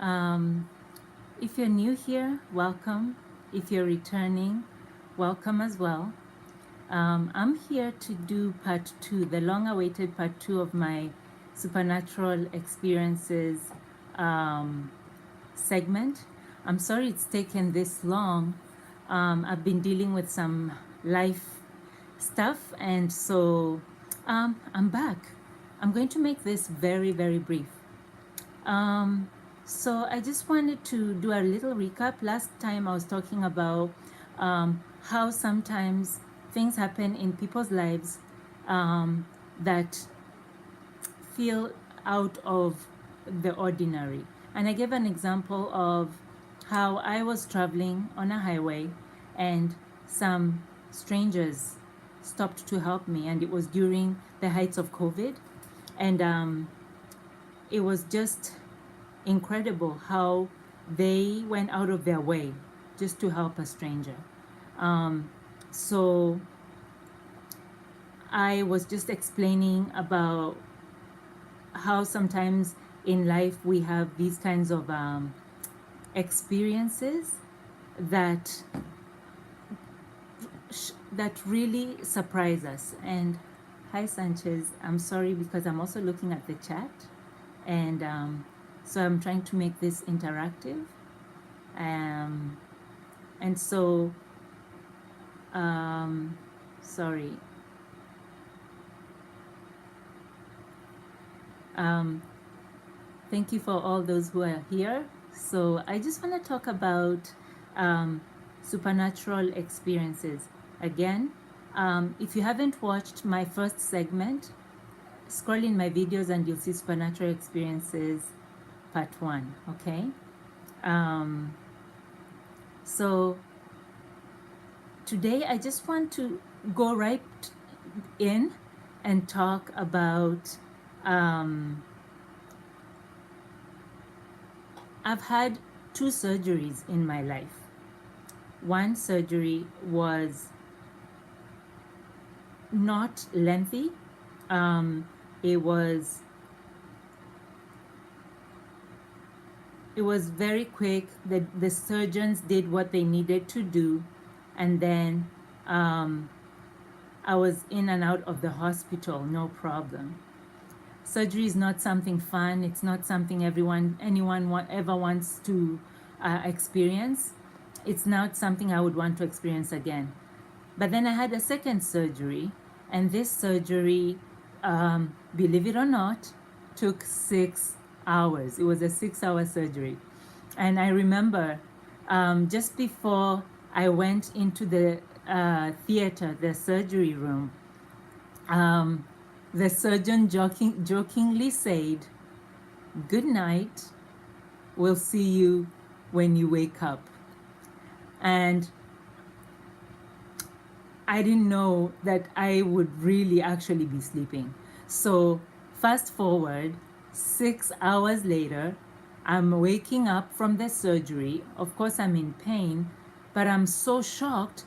Um, if you're new here, welcome. If you're returning, welcome as well. I'm here to do part two, the long awaited part two of my supernatural experiences um, segment. I'm sorry it's taken this long. I've been dealing with some life stuff, and so I'm back. I'm going to make this very, very brief. Um, so I just wanted to do a little recap. Last time I was talking about how sometimes things happen in people's lives that feel out of the ordinary. And I gave an example of how I was traveling on a highway and some strangers stopped to help me, and it was during the heights of COVID. And it was just incredible how they went out of their way just to help a stranger. So I was just explaining about how sometimes in life we have these kinds of experiences that that really surprise us. And hi Sanchez, I'm sorry because I'm also looking at the chat, and so I'm trying to make this interactive. Um, and so, sorry. Um, thank you for all those who are here. So I just want to talk about supernatural experiences. Again, if you haven't watched my first segment, scroll in my videos and you'll see supernatural experiences part one, okay? So today I just want to go right in and talk about I've had two surgeries in my life. One surgery was not lengthy. It was very quick. The surgeons did what they needed to do, and then I was in and out of the hospital, no problem. Surgery is not something fun. It's not something anyone ever wants to experience. It's not something I would want to experience again. But then I had a second surgery, and this surgery, believe it or not, took 6 hours. It was a 6-hour surgery. And I remember just before I went into the theater, the surgery room, the surgeon jokingly said, "Good night, we'll see you when you wake up." And I didn't know that I would really actually be sleeping. So fast forward, 6 hours later, I'm waking up from the surgery. Of course, I'm in pain, but I'm so shocked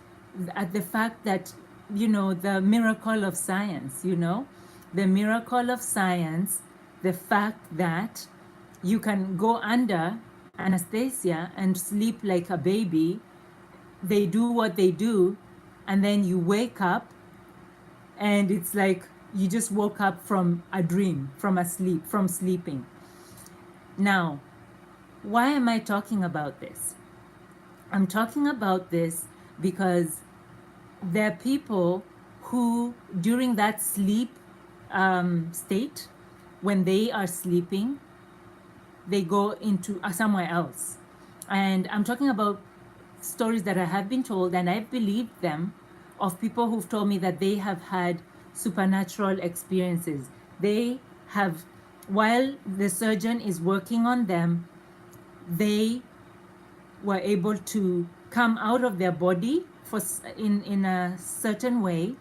at the fact that, the miracle of science, the miracle of science, the fact that you can go under anesthesia and sleep like a baby. They do what they do, and then you wake up and it's like you just woke up from a dream, from sleeping. Now, why am I talking about this? I'm talking about this because there are people who, during that sleep state, when they are sleeping, they go into somewhere else. And I'm talking about stories that I have been told, and I've believed them, of people who've told me that they have had supernatural experiences. They have, while the surgeon is working on them, they were able to come out of their body in a certain way,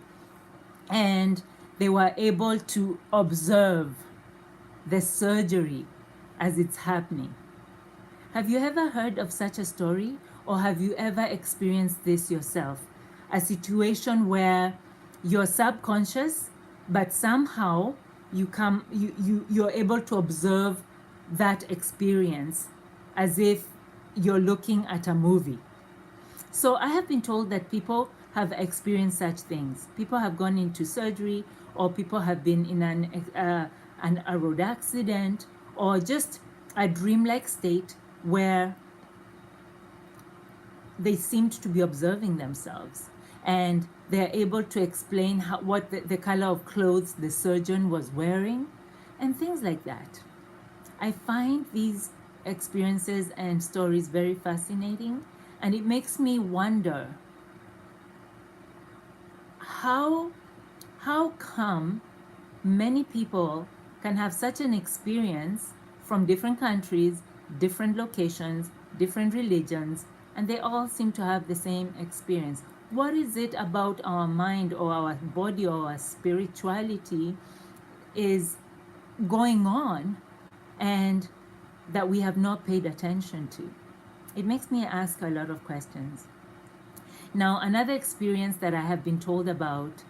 and they were able to observe the surgery as it's happening. Have you ever heard of such a story, or have you ever experienced this yourself? A situation where you're subconscious, but somehow you're able to observe that experience as if you're looking at a movie. So I have been told that people have experienced such things. People have gone into surgery, or people have been in a road accident, or just a dreamlike state where they seemed to be observing themselves, and they're able to explain what the color of clothes the surgeon was wearing and things like that. I find these experiences and stories very fascinating, and it makes me wonder how how come many people can have such an experience from different countries, different locations, different religions, and they all seem to have the same experience. What is it about our mind or our body or our spirituality is going on and that we have not paid attention to? It makes me ask a lot of questions. Now, another experience that I have been told about,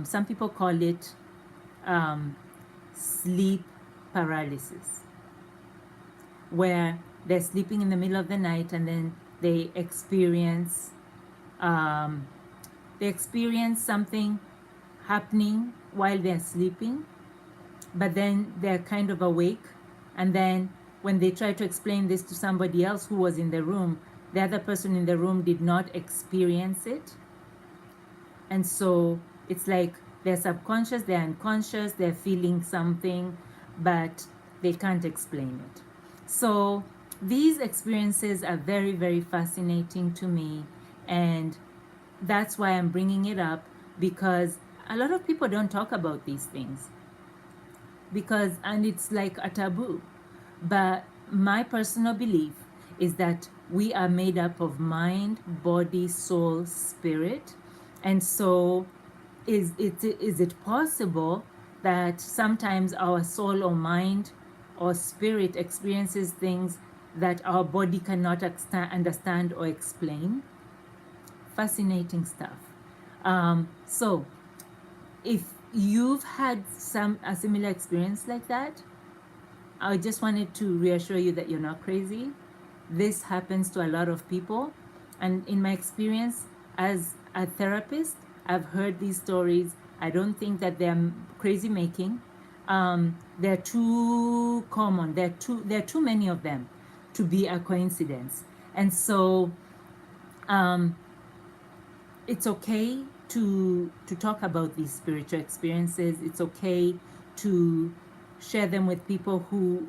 some people call it sleep paralysis, where they're sleeping in the middle of the night and then um, they experience something happening while they're sleeping, but then they're kind of awake, and then when they try to explain this to somebody else who was in the room, the other person in the room did not experience it. And so it's like they're subconscious, they're unconscious, they're feeling something, but they can't explain it. So these experiences are very, very fascinating to me. And that's why I'm bringing it up, because a lot of people don't talk about these things, and it's like a taboo. But my personal belief is that we are made up of mind, body, soul, spirit. And so is it possible that sometimes our soul or mind or spirit experiences things that our body cannot understand or explain? Fascinating stuff. So if you've had a similar experience like that, I just wanted to reassure you that you're not crazy. This happens to a lot of people. And in my experience as a therapist, I've heard these stories. I don't think that they're crazy making. They're too common. There are too many of them to be a coincidence. And so it's okay to talk about these spiritual experiences. It's okay to share them with people who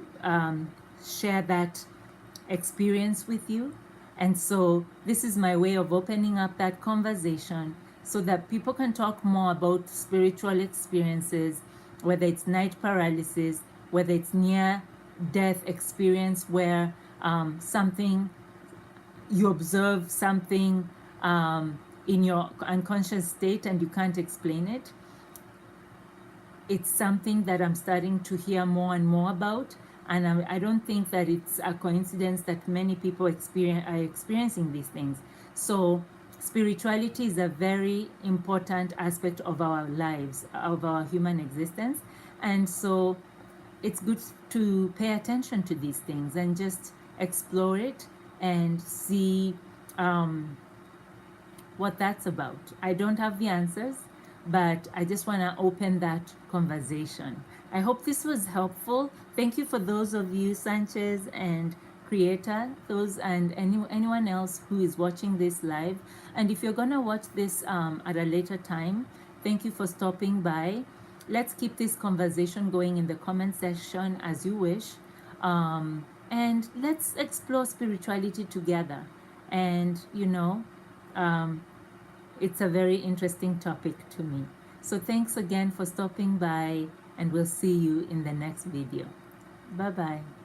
share that experience with you. And so this is my way of opening up that conversation so that people can talk more about spiritual experiences, whether it's night paralysis, whether it's near death experience where something, you observe something in your unconscious state and you can't explain it. It's something that I'm starting to hear more and more about, and I don't think that it's a coincidence that many people are experiencing these things. So spirituality is a very important aspect of our lives, of our human existence, and so it's good to pay attention to these things and just explore it and see what that's about. I don't have the answers, but I just want to open that conversation. I hope this was helpful. Thank you for those of you, Sanchez and Creator, those and anyone else who is watching this live. And if you're gonna watch this at a later time, thank you for stopping by. Let's keep this conversation going in the comment section as you wish. And let's explore spirituality together. And it's a very interesting topic to me. So thanks again for stopping by, and we'll see you in the next video. Bye bye.